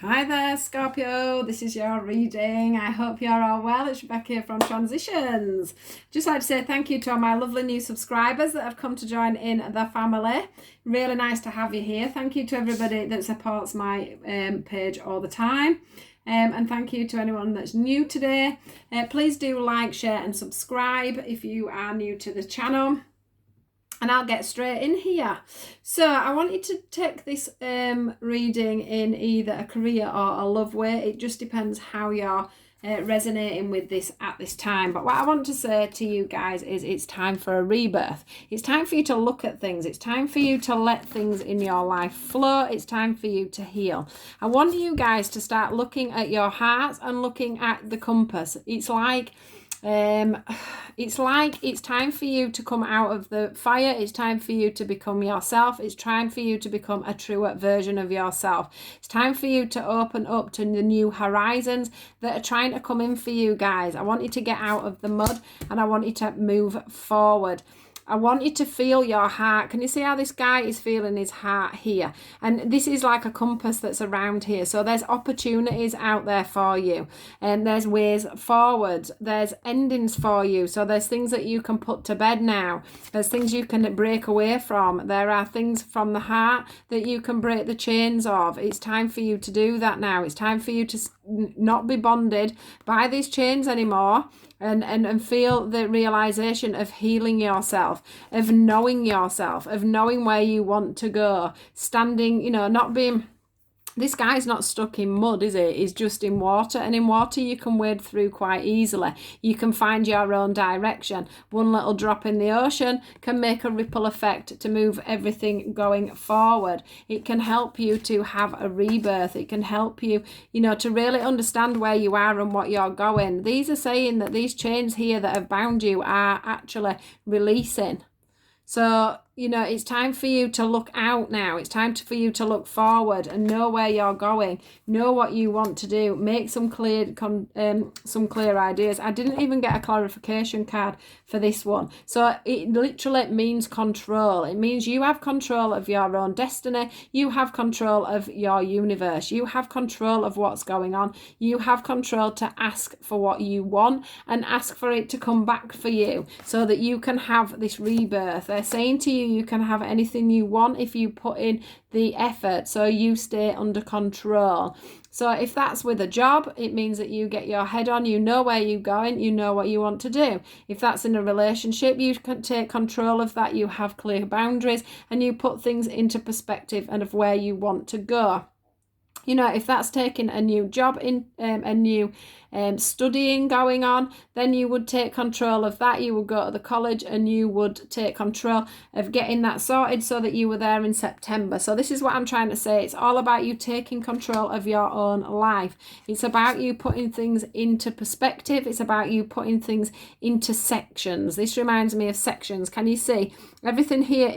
Hi there, Scorpio. This is your reading. I hope you're all well. It's Rebecca here from Transitions. Just like to say thank you to all my lovely new subscribers that have come to join in the family. Really nice to have you here. Thank you to everybody that supports my page all the time. And thank you to anyone that's new today. Please do like, share and subscribe if you are new to the channel. And I'll get straight in here. So I wanted to take this reading in either a career or a love way. It just depends how you're resonating with this at this time. But what I want to say to you guys is it's time for a rebirth. It's time for you to look at things. It's time for you to let things in your life flow. It's time for you to heal. I want you guys to start looking at your hearts and looking at the compass. It's like it's time for you to come out of the fire. It's time for you to become yourself. It's time for you to become a truer version of yourself. It's time for you to open up to the new horizons that are trying to come in for you guys. I want you to get out of the mud and I want you to move forward. I want you to feel your heart. Can you see how this guy is feeling his heart here? And this is like a compass that's around here. So there's opportunities out there for you. And there's ways forward. There's endings for you. So there's things that you can put to bed now. There's things you can break away from. There are things from the heart that you can break the chains of. It's time for you to do that now. It's time for you to not be bonded by these chains anymore. And feel the realization of healing yourself, of knowing yourself, of knowing where you want to go, standing, not being... This guy's not stuck in mud, is he? He's just in water. And in water, you can wade through quite easily. You can find your own direction. One little drop in the ocean can make a ripple effect to move everything going forward. It can help you to have a rebirth. It can help you, to really understand where you are and what you're going. These are saying that these chains here that have bound you are actually releasing. So, it's time for you to look out now. It's time for you to look forward and know where you're going. Know what you want to do. Make some clear ideas. I didn't even get a clarification card for this one. So it literally means control. It means you have control of your own destiny. You have control of your universe. You have control of what's going on. You have control to ask for what you want and ask for it to come back for you so that you can have this rebirth. They're saying to you, you can have anything you want if you put in the effort, so you stay under control. So if that's with a job, it means that you get your head on, you know where you're going, you know what you want to do. If that's in a relationship, you can take control of that, you have clear boundaries and you put things into perspective and of where you want to go. If that's taking a new job in a new studying going on, then you would take control of that. You would go to the college and you would take control of getting that sorted so that you were there in September. So this is what I'm trying to say. It's all about you taking control of your own life. It's about you putting things into perspective. It's about you putting things into sections. This reminds me of sections. Can you see? Everything here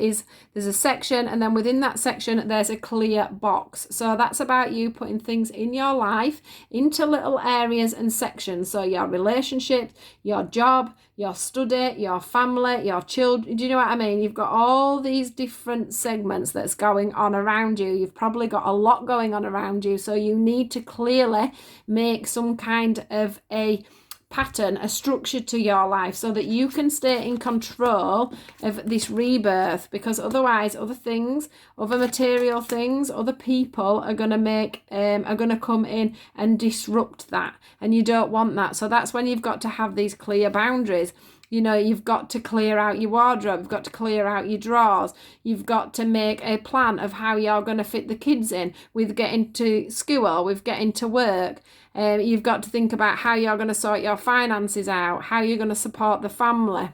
there's a section, and then within that section there's a clear box. So that's about you putting things in your life into little areas and sections. So your relationships, your job, your study, your family, your children. Do you know what I mean? You've got all these different segments that's going on around you. You've probably got a lot going on around you. So you need to clearly make some kind of a pattern, a structure to your life so that you can stay in control of this rebirth, because otherwise other things, other material things, other people are going to come in and disrupt that, and you don't want that. So that's when you've got to have these clear boundaries. You've got to clear out your wardrobe. You've got to clear out your drawers. You've got to make a plan of how you're going to fit the kids in with getting to school, with getting to work. You've got to think about how you're going to sort your finances out, how you're going to support the family.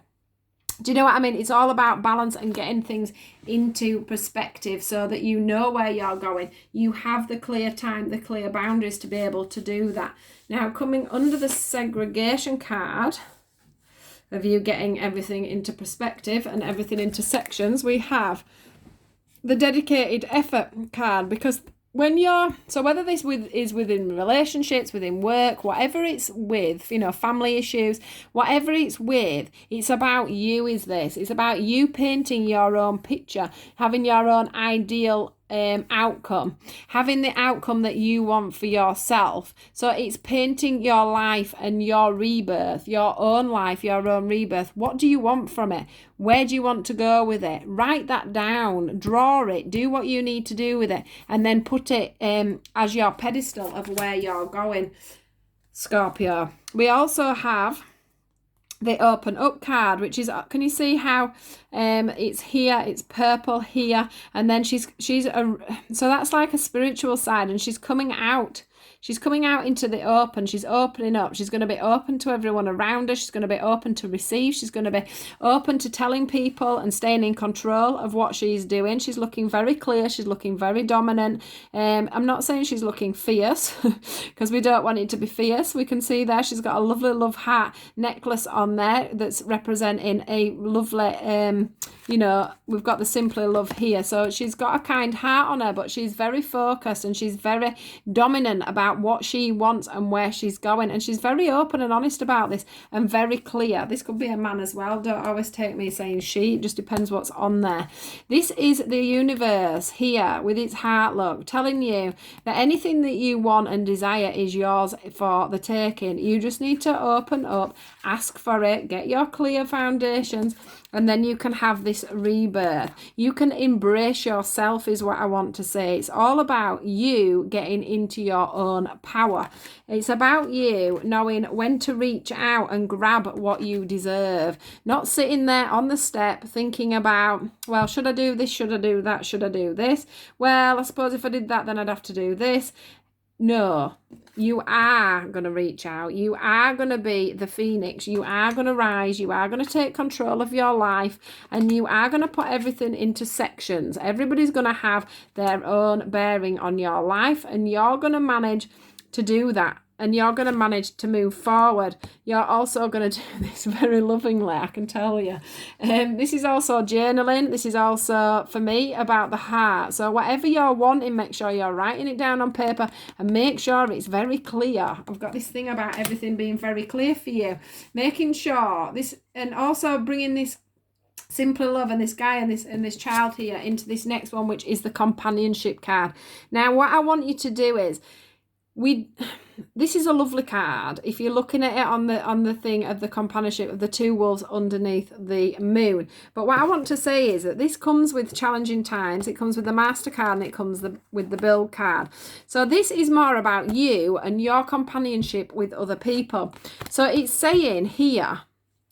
Do you know what I mean? It's all about balance and getting things into perspective so that you know where you're going. You have the clear time, the clear boundaries to be able to do that. Now, coming under the segregation card of you getting everything into perspective and everything into sections, we have the dedicated effort card, because whether this is within relationships, within work, whatever it's with, family issues, whatever it's with, it's about you. It's about you painting your own picture, having your own ideal outcome, having the outcome that you want for yourself. So it's painting your life and your rebirth, your own life, your own rebirth. What do you want from it? Where do you want to go with it? Write that down, draw it, do what you need to do with it, and then put it as your pedestal of where you're going, Scorpio. We also have the open up card, which is, can you see how it's here, it's purple here, and then so that's like a spiritual side, and she's coming out into the open. She's opening up. She's going to be open to everyone around her. She's going to be open to receive. She's going to be open to telling people and staying in control of what she's doing. She's looking very clear. She's looking very dominant. I'm not saying she's looking fierce because we don't want it to be fierce. We can see there she's got a lovely love heart necklace on there that's representing a lovely, we've got the simply love here. So she's got a kind heart on her, but she's very focused and she's very dominant about what she wants and where she's going, and she's very open and honest about this and very clear. This could be a man as well. Don't always take me saying she, it just depends what's on there. This is the universe here with its heart look telling you that anything that you want and desire is yours for the taking. You just need to open up, ask for it, get your clear foundations, and then you can have this rebirth. You can embrace yourself is what I want to say. It's all about you getting into your own power. It's about you knowing when to reach out and grab what you deserve. Not sitting there on the step thinking about, well, should I do this? Should I do that? Should I do this? Well, I suppose if I did that, then I'd have to do this. No, you are going to reach out. You are going to be the phoenix. You are going to rise. You are going to take control of your life, and you are going to put everything into sections. Everybody's going to have their own bearing on your life, and you're going to manage to do that. And you're going to manage to move forward. You're also going to do this very lovingly, I can tell you. This is also journaling. This is also, for me, about the heart. So whatever you're wanting, make sure you're writing it down on paper and make sure it's very clear. I've got this thing about everything being very clear for you. Making sure this, and also bringing this simply love and this guy and this child here into this next one, which is the companionship card. Now, what I want you to do is, this is a lovely card. If you're looking at it on the thing of the companionship of the two wolves underneath the moon. But what I want to say is that this comes with challenging times. It comes with the Master card and it comes with the Build card. So this is more about you and your companionship with other people. So it's saying here,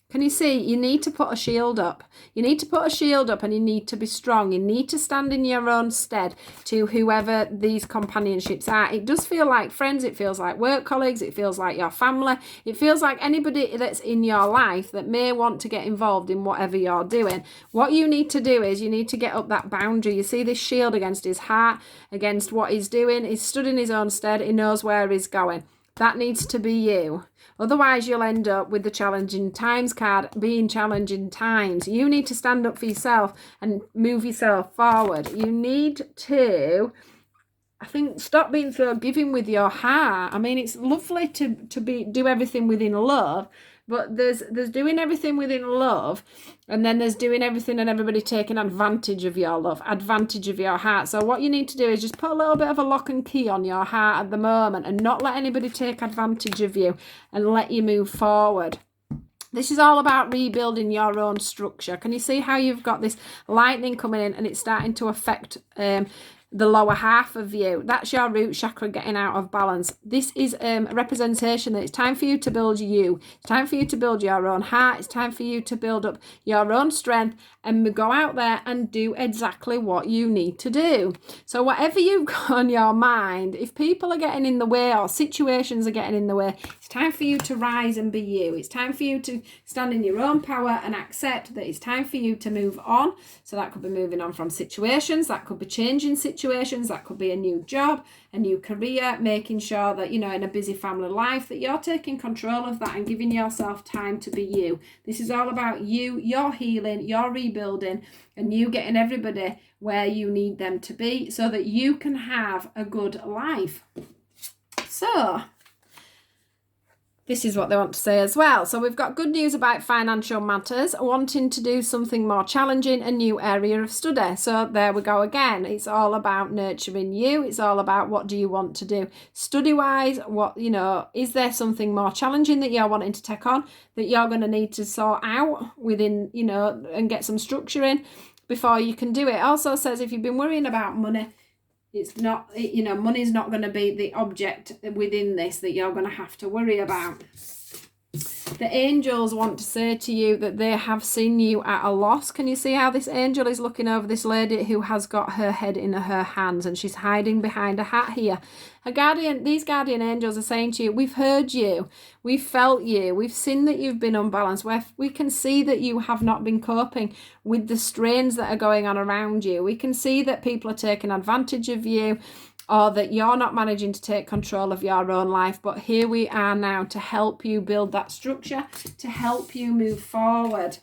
can you see, you need to put a shield up. You need to put a shield up and you need to be strong. You need to stand in your own stead to whoever these companionships are. It does feel like friends. It feels like work colleagues. It feels like your family. It feels like anybody that's in your life that may want to get involved in whatever you're doing. What you need to do is you need to get up that boundary. You see this shield against his heart, against what he's doing. He's stood in his own stead. He knows where he's going. That needs to be you. Otherwise, you'll end up with the challenging times card being challenging times. You need to stand up for yourself and move yourself forward. You need to, I think, stop being so giving with your heart. I mean, it's lovely to do everything within love, but there's doing everything within love, and then there's doing everything and everybody taking advantage of your love, advantage of your heart. So what you need to do is just put a little bit of a lock and key on your heart at the moment and not let anybody take advantage of you and let you move forward. This is all about rebuilding your own structure. Can you see how you've got this lightning coming in and it's starting to affect the lower half of you? That's your root chakra getting out of balance. This is a representation that it's time for you to build you. It's time for you to build your own heart. It's time for you to build up your own strength and go out there and do exactly what you need to do. So whatever you've got on your mind, if people are getting in the way or situations are getting in the way, it's time for you to rise and be you. It's time for you to stand in your own power and accept that it's time for you to move on. So that could be moving on from situations, that could be changing situations, that could be a new job, a new career, making sure that, in a busy family life, that you're taking control of that and giving yourself time to be you. This is all about you, your healing, your rebuilding, and you getting everybody where you need them to be so that you can have a good life. So This is what they want to say as well. So we've got good news about financial matters, wanting to do something more challenging, a new area of study. So there we go again. It's all about nurturing you. It's all about what do you want to do study-wise? What, is there something more challenging that you're wanting to take on that you're going to need to sort out within, and get some structure in before you can do it. It also says if you've been worrying about money, it's not, money's not going to be the object within this that you're going to have to worry about. The angels want to say to you that they have seen you at a loss. Can you see how this angel is looking over this lady who has got her head in her hands and she's hiding behind a hat here? These guardian angels are saying to you, we've heard you, we've felt you, we've seen that you've been unbalanced, we can see that you have not been coping with the strains that are going on around you. We can see that people are taking advantage of you, or that you're not managing to take control of your own life. But here we are now to help you build that structure, to help you move forward.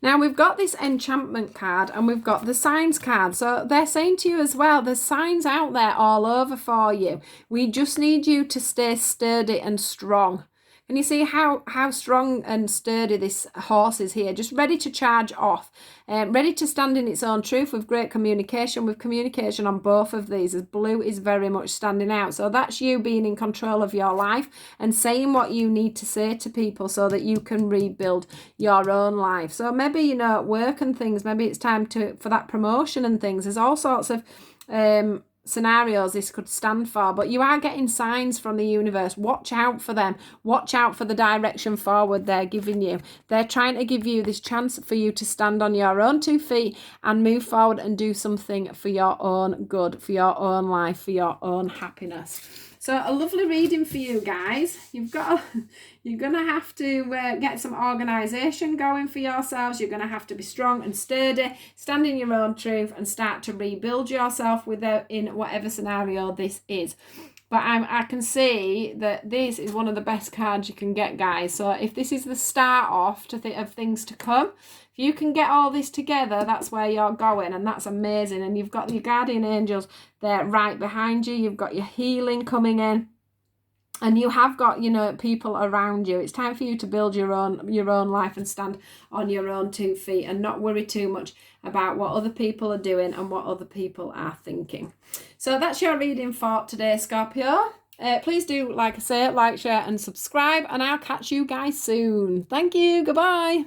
Now we've got this enchantment card and we've got the signs card. So they're saying to you as well, there's signs out there all over for you. We just need you to stay sturdy and strong. Can you see how strong and sturdy this horse is here? Just ready to charge off, ready to stand in its own truth with great communication, with communication on both of these, as blue is very much standing out. So that's you being in control of your life and saying what you need to say to people so that you can rebuild your own life. So maybe, at work and things, maybe it's time for that promotion and things. There's all sorts of scenarios this could stand for, but you are getting signs from the universe. Watch out for them. Watch out for the direction forward they're giving you. They're trying to give you this chance for you to stand on your own 2 feet and move forward and do something for your own good, for your own life, for your own happiness. So a lovely reading for you guys. You're going to have to get some organisation going for yourselves. You're going to have to be strong and sturdy, stand in your own truth and start to rebuild yourself in whatever scenario this is. But I can see that this is one of the best cards you can get, guys. So if this is the start off of things to come, if you can get all this together, that's where you're going, and that's amazing. And you've got your guardian angels there right behind you. You've got your healing coming in. And you have got, people around you. It's time for you to build your own life and stand on your own 2 feet and not worry too much about what other people are doing and what other people are thinking. So that's your reading for today, Scorpio. Please do, like I say, like, share and subscribe, and I'll catch you guys soon. Thank you. Goodbye.